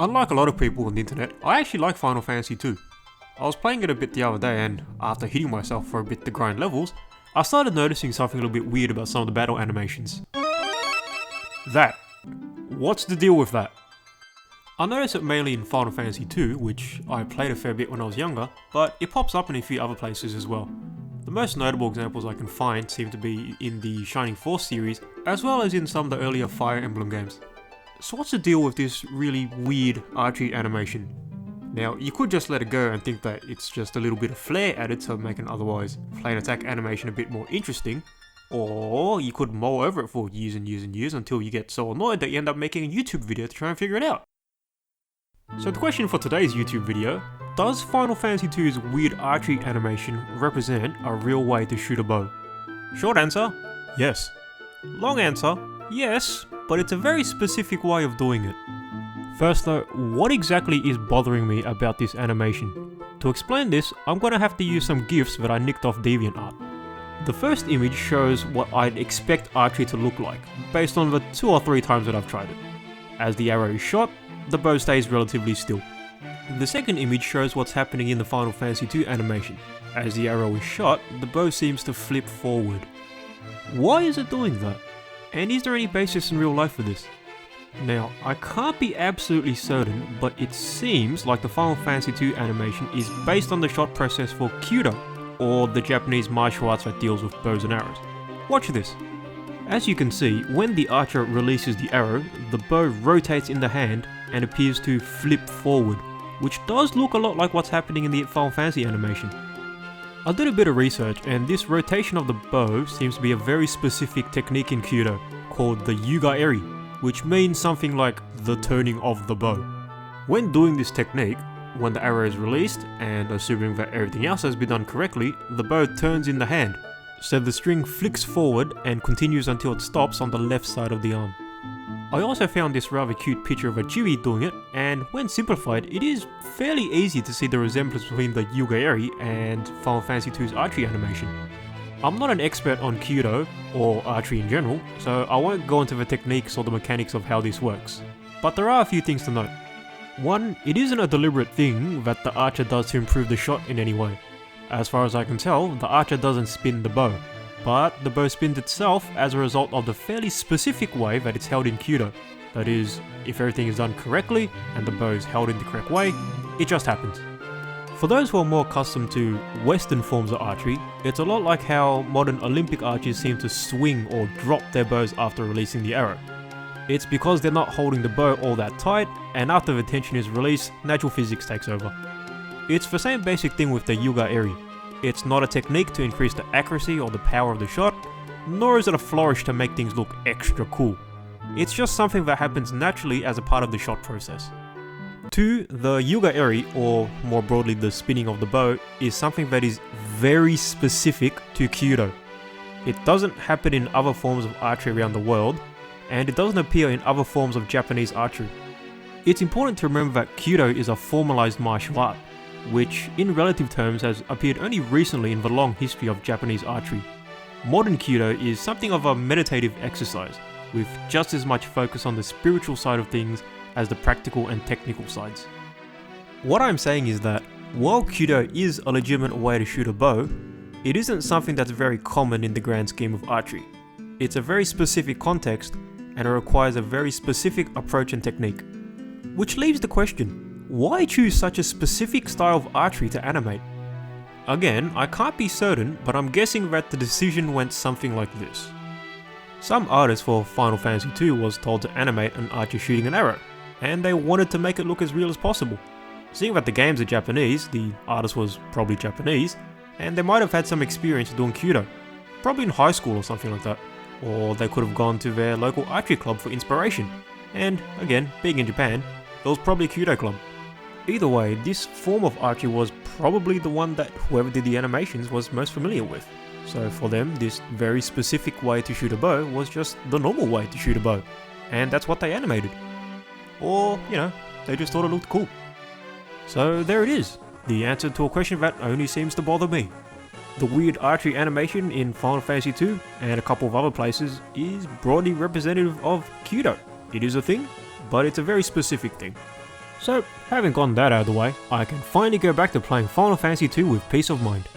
Unlike a lot of people on the internet, I actually like Final Fantasy 2. I was playing it a bit the other day and after hitting myself for a bit to grind levels, I started noticing something a little bit weird about some of the battle animations. That. What's the deal with that? I noticed it mainly in Final Fantasy 2, which I played a fair bit when I was younger, but it pops up in a few other places as well. The most notable examples I can find seem to be in the Shining Force series, as well as in some of the earlier Fire Emblem games. So what's the deal with this really weird archery animation? Now, you could just let it go and think that it's just a little bit of flair added to make an otherwise plain attack animation a bit more interesting, or you could mull over it for years and years and years until you get so annoyed that you end up making a YouTube video to try and figure it out. So the question for today's YouTube video, does Final Fantasy II's weird archery animation represent a real way to shoot a bow? Short answer, yes. Long answer, yes, but it's a very specific way of doing it. First though, what exactly is bothering me about this animation? To explain this, I'm gonna have to use some GIFs that I nicked off DeviantArt. The first image shows what I'd expect archery to look like, based on the 2 or 3 times that I've tried it. As the arrow is shot, the bow stays relatively still. The second image shows what's happening in the Final Fantasy II animation. As the arrow is shot, the bow seems to flip forward. Why is it doing that? And is there any basis in real life for this? Now, I can't be absolutely certain, but it seems like the Final Fantasy II animation is based on the shot process for Kyudo, or the Japanese martial arts that deals with bows and arrows. Watch this. As you can see, when the archer releases the arrow, the bow rotates in the hand and appears to flip forward, which does look a lot like what's happening in the Final Fantasy animation. I did a bit of research and this rotation of the bow seems to be a very specific technique in Kyudo called the Yuga Eri, which means something like the turning of the bow. When doing this technique, when the arrow is released, and assuming that everything else has been done correctly, the bow turns in the hand, so the string flicks forward and continues until it stops on the left side of the arm. I also found this rather cute picture of a Chewie doing it, and when simplified, it is fairly easy to see the resemblance between the Yuga Eri and Final Fantasy II's archery animation. I'm not an expert on Kyudo, or archery in general, so I won't go into the techniques or the mechanics of how this works. But there are a few things to note. One, it isn't a deliberate thing that the archer does to improve the shot in any way. As far as I can tell, the archer doesn't spin the bow, but the bow spins itself as a result of the fairly specific way that it's held in Kyudo. That is, if everything is done correctly and the bow is held in the correct way, it just happens. For those who are more accustomed to Western forms of archery, it's a lot like how modern Olympic archers seem to swing or drop their bows after releasing the arrow. It's because they're not holding the bow all that tight, and after the tension is released, natural physics takes over. It's the same basic thing with the Yuga Eri. It's not a technique to increase the accuracy or the power of the shot, nor is it a flourish to make things look extra cool. It's just something that happens naturally as a part of the shot process. 2. The Yuga Eri, or more broadly the spinning of the bow, is something that is very specific to Kyudo. It doesn't happen in other forms of archery around the world, and it doesn't appear in other forms of Japanese archery. It's important to remember that Kyudo is a formalized martial art, which in relative terms has appeared only recently in the long history of Japanese archery. Modern Kyudo is something of a meditative exercise, with just as much focus on the spiritual side of things as the practical and technical sides. What I'm saying is that, while Kyudo is a legitimate way to shoot a bow, it isn't something that's very common in the grand scheme of archery. It's a very specific context, and it requires a very specific approach and technique. Which leaves the question, why choose such a specific style of archery to animate? Again, I can't be certain, but I'm guessing that the decision went something like this. Some artist for Final Fantasy II was told to animate an archer shooting an arrow, and they wanted to make it look as real as possible. Seeing that the games are Japanese, the artist was probably Japanese, and they might have had some experience doing Kyudo, probably in high school or something like that. Or they could have gone to their local archery club for inspiration, and again, being in Japan, it was probably a Kyudo club. Either way, this form of archery was probably the one that whoever did the animations was most familiar with. So for them, this very specific way to shoot a bow was just the normal way to shoot a bow, and that's what they animated. Or, they just thought it looked cool. So there it is, the answer to a question that only seems to bother me. The weird archery animation in Final Fantasy II and a couple of other places is broadly representative of Kyudo. It is a thing, but it's a very specific thing. So, having gotten that out of the way, I can finally go back to playing Final Fantasy II with peace of mind.